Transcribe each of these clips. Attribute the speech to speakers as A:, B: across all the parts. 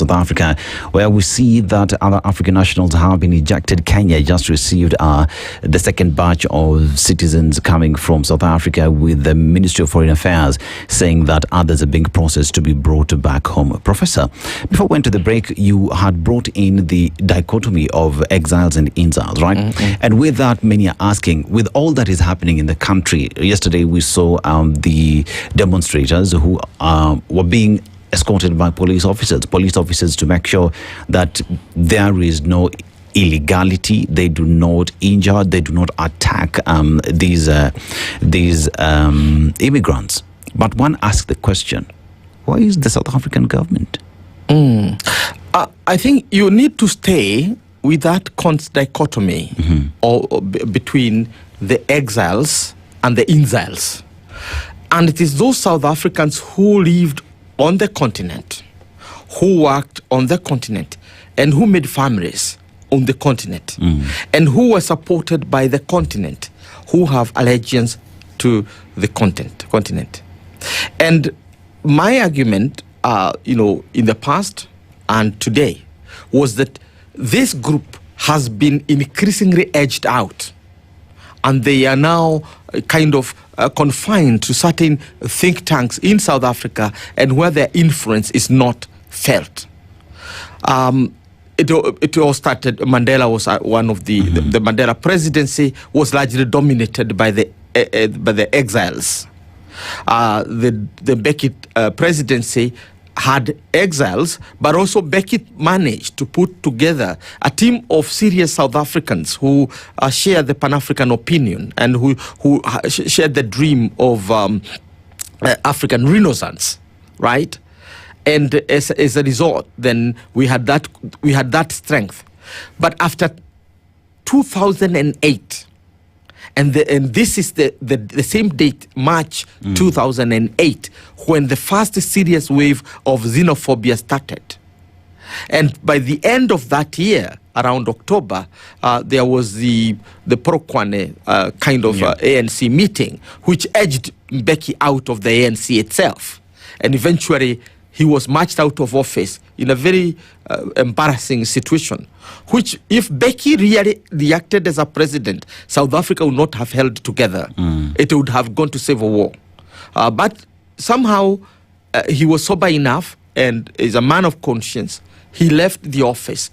A: South Africa, where we see that other African nationals have been ejected. Kenya just received the second batch of citizens coming from South Africa, with the Ministry of Foreign Affairs saying that others are being processed to be brought back home. Professor, before we went to the break, you had brought in the dichotomy of exiles and exiles, right? Mm-hmm. And with that, many are asking, with all that is happening in the country, yesterday we saw the demonstrators who were being escorted by police officers to make sure that there is no illegality. They do not injure, they do not attack these immigrants. But one asks the question, why is the South African government?
B: I think you need to stay with that dichotomy between the exiles and the exiles. And it is those South Africans who lived on the continent, who worked on the continent, and who made families on the continent, and who were supported by the continent, who have allegiance to the continent. And my argument, in the past and today, was that this group has been increasingly edged out, and they are now kind of confined to certain think tanks in South Africa, and where their influence is not felt. It all started, Mandela was one of the Mandela presidency was largely dominated by the exiles. The Mbeki presidency had exiles, but also Mbeki managed to put together a team of serious South Africans who share the Pan-African opinion and who shared the dream of African Renaissance, right? And as a result, then we had that strength. But after 2008, and this is the same date, March 2008, when the first serious wave of xenophobia started. And by the end of that year, around October, there was the Polokwane kind of ANC meeting, which edged Mbeki out of the ANC itself. And eventually, he was marched out of office in a very embarrassing situation, which if Mbeki really reacted as a president, South Africa would not have held together. It would have gone to civil war. But somehow he was sober enough and is a man of conscience. He left the office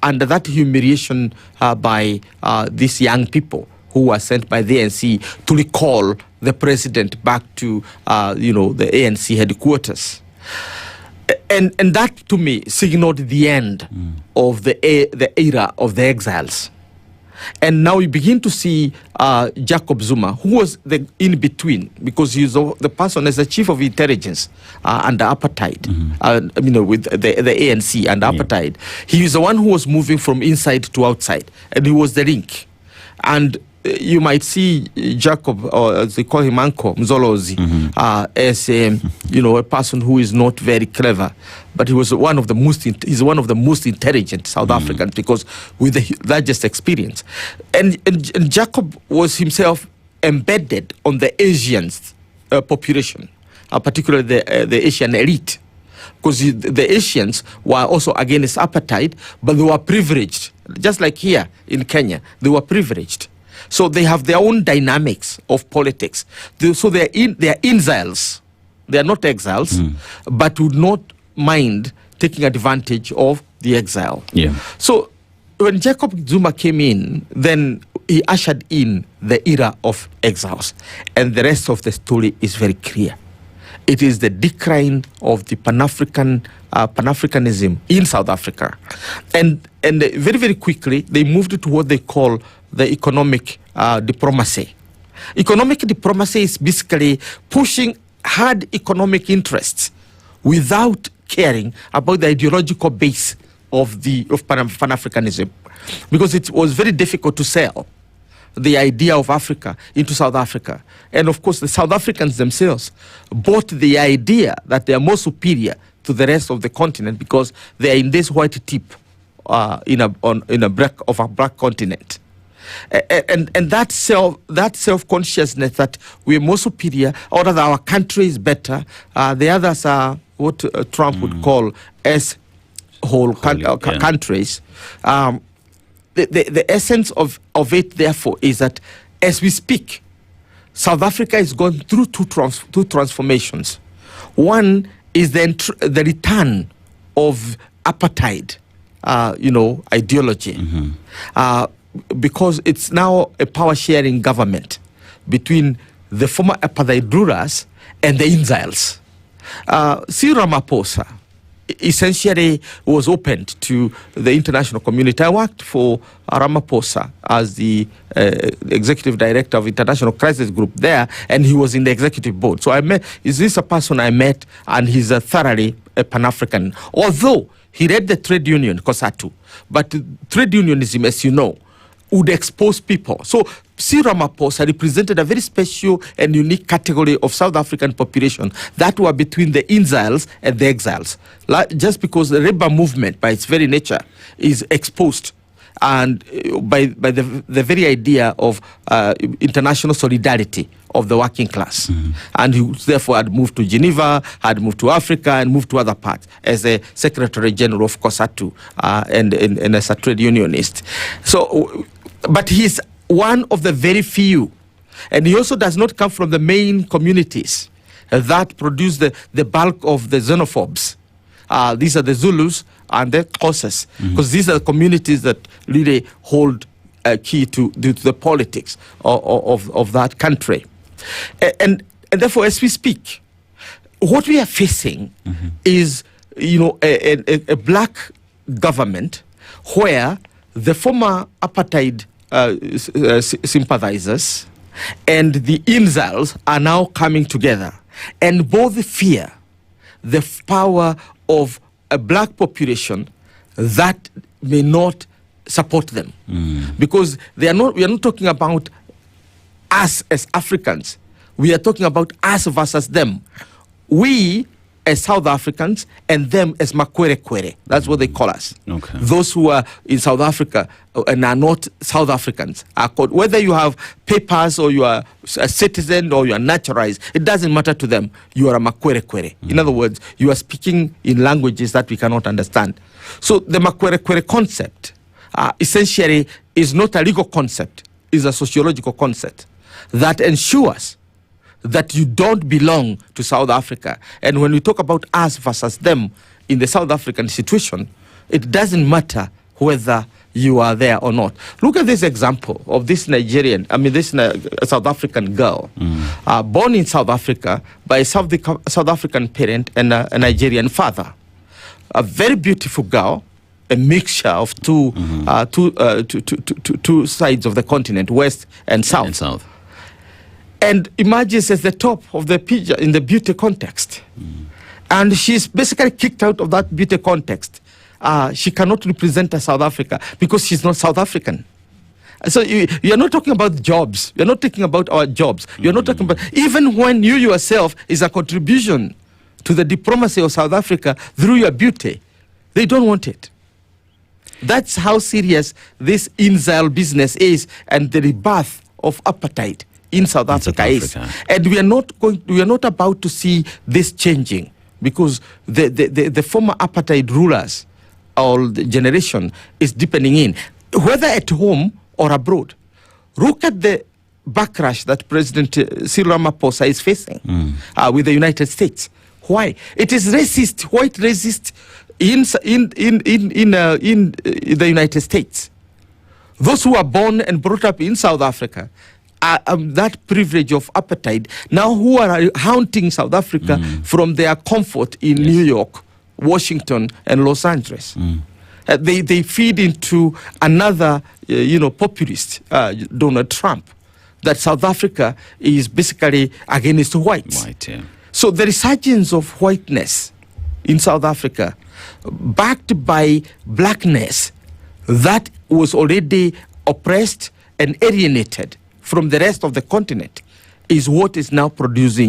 B: under that humiliation by these young people who were sent by the ANC to recall the president back to the ANC headquarters. And that, to me, signaled the end of the era of the exiles. And now we begin to see Jacob Zuma, who was the in-between, because he's the person as the chief of intelligence under apartheid, with the ANC under apartheid. He was the one who was moving from inside to outside, and he was the link. And you might see Jacob, or as they call him, Uncle Mzolozi, as a person who is not very clever, but he was one of the most intelligent South Africans, because with the largest experience, and Jacob was himself embedded on the Asian population, particularly the Asian elite, because the Asians were also against apartheid, but they were privileged, just like here in Kenya, they were privileged. So they have their own dynamics of politics. So they are exiles. They are not exiles, but would not mind taking advantage of the exile. Yeah. So when Jacob Zuma came in, then he ushered in the era of exiles. And the rest of the story is very clear. It is the decline of the Pan-Africanism in South Africa. And very, very quickly, they moved to what they call the economic diplomacy. Economic diplomacy is basically pushing hard economic interests without caring about the ideological base of Pan-Africanism, because it was very difficult to sell the idea of Africa into South Africa. And of course, the South Africans themselves bought the idea that they are more superior to the rest of the continent because they are in this white tip in a black continent. And that self-consciousness that we're more superior, or that our country is better, the others are what Trump would call as countries. The essence of it, therefore, is that as we speak, South Africa is going through two transformations. One is the return of apartheid, ideology, because it's now a power-sharing government between the former apartheid rulers and the exiles. Cyril Ramaphosa essentially was opened to the international community. I worked for Ramaphosa as the executive director of International Crisis Group there, and he was in the executive board. So is this a person I met, and he's thoroughly a Pan-African. Although he read the trade union, COSATU, but trade unionism, as you know, would expose people. So Cyril Ramaphosa represented a very special and unique category of South African population that were between the exiles and the exiles. Just because the labor movement, by its very nature, is exposed, and by the very idea of international solidarity of the working class. And he therefore had moved to Geneva, had moved to Africa, and moved to other parts as a Secretary General of COSATU and as a trade unionist. So, but he's one of the very few, and he also does not come from the main communities that produce the bulk of the xenophobes. These are the Zulus and the Xhosas, because these are the communities that really hold key to the politics of that country. And therefore, as we speak, what we are facing is, a black government where the former apartheid sympathizers and the exiles are now coming together, and both fear the power of a black population that may not support them, because we are not talking about us as Africans. We are talking about us versus them. We as South Africans and them as Makwere. That's what they call us.
A: Okay.
B: Those who are in South Africa and are not South Africans are called, whether you have papers or you are a citizen or you are naturalized, it doesn't matter to them. You are a Makwere. In other words, you are speaking in languages that we cannot understand. So the Makwere concept essentially is not a legal concept, it's a sociological concept that ensures that you don't belong to South Africa. And when we talk about us versus them in the South African situation, it doesn't matter whether you are there or not. Look at this example of this South African girl, born in South Africa by a South African parent and a Nigerian father. A very beautiful girl, a mixture of two sides of the continent, west and south. And emerges as the top of the picture in the beauty context. And she's basically kicked out of that beauty context. She cannot represent South Africa because she's not South African. So you're not talking about jobs. You're not talking about our jobs. You're not talking about, even when you yourself is a contribution to the diplomacy of South Africa through your beauty, they don't want it. That's how serious this exile business is, and the rebirth of apartheid in South Africa is. And we are not about to see this changing, because the former apartheid rulers or the generation is deepening in, whether at home or abroad. Look at the backlash that President Cyril Ramaphosa is facing with the United States. Why? It is racist, white racist in the United States. Those who are born and brought up in South Africa, that privilege of apartheid, now who are haunting South Africa from their comfort in New York, Washington, and Los Angeles. They feed into another, populist, Donald Trump, that South Africa is basically against whites. So the resurgence of whiteness in South Africa, backed by blackness that was already oppressed and alienated from the rest of the continent, is what is now producing